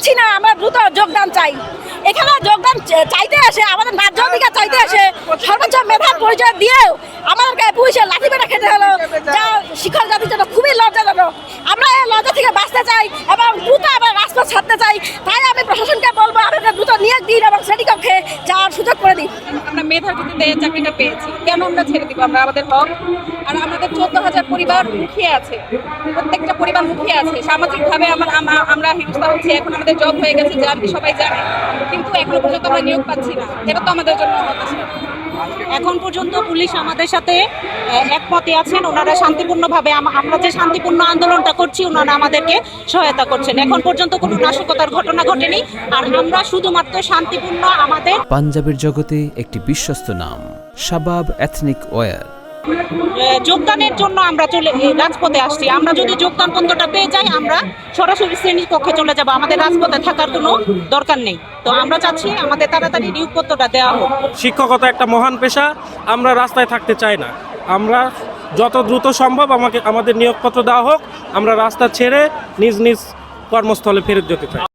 বলছি না আমরা দ্রুত যোগদান চাই। এখানে যোগদান চাইতে আসে, আমাদের ন্যায্য অধিকার চাইতে আসে, সর্বোচ্চ মেধার পরিচয় দিয়েও আমাদেরকে পুলিশের লাঠি পেটা খেতে হলো, যা শিক্ষক জাতির জন্য খুবই লজ্জাজনক। আমরা এই লজ্জা থেকে বাঁচতে চাই এবং দ্রুত আবার রাজপথ ছাড়তে চাই। তাই আমি প্রশাসনকে বলবো আমাদের দ্রুত নিয়োগ দিন এবং শ্রেণীকক্ষে যাওয়ার সুযোগ করে দিন। আমরা মেধার ভিত্তিতে চাকরিটা পেয়েছি, কেন আমরা ছেড়ে দিব? আমরা আমাদের হক, আর আমাদের 14,000 পরিবার মুখিয়ে আছে, প্রত্যেকটা পরিবার মুখিয়ে আছে। সামাজিকভাবে আমরা হেনস্থা হচ্ছি, এখন আমাদের জব হয়ে গেছে, সবাই জানে, কিন্তু এখনো পর্যন্ত আমরা নিয়োগ পাচ্ছি না। এটা তো আমাদের জন্য হতাশা। এখন পর্যন্ত পুলিশ আমাদের সাথে একমতে আছেন, ওনারা শান্তিপূর্ণভাবে আমরা যে শান্তিপূর্ণ আন্দোলনটা করছি ওনারা আমাদেরকে সহায়তা করছেন। এখন পর্যন্ত কোনো নাশকতার ঘটনা ঘটেনি, আর আমরা শুধুমাত্র শান্তিপূর্ণ আমাদের। পাঞ্জাবের জগতে একটি বিশ্বস্ত নাম শাবাব এথনিক ওয়্যার। যোগদানের জন্য আমরা রাজপথে আসছি। আমরা যদি যোগদান পত্রটা পেয়ে যাই আমরা সরাসরি শ্রেণীর কক্ষে চলে যাব, আমাদের রাজপথে থাকার কোনো দরকার নেই। তো আমরা চাচ্ছি আমাদের তাড়াতাড়ি নিয়োগপত্রটা দেওয়া হোক। শিক্ষকতা একটা মহান পেশা, আমরা রাস্তায় থাকতে চাই না। আমরা যত দ্রুত সম্ভব আমাদের নিয়োগপত্র দেওয়া হোক, আমরা রাস্তা ছেড়ে নিজ নিজ কর্মস্থলে ফেরত যেতে চাই।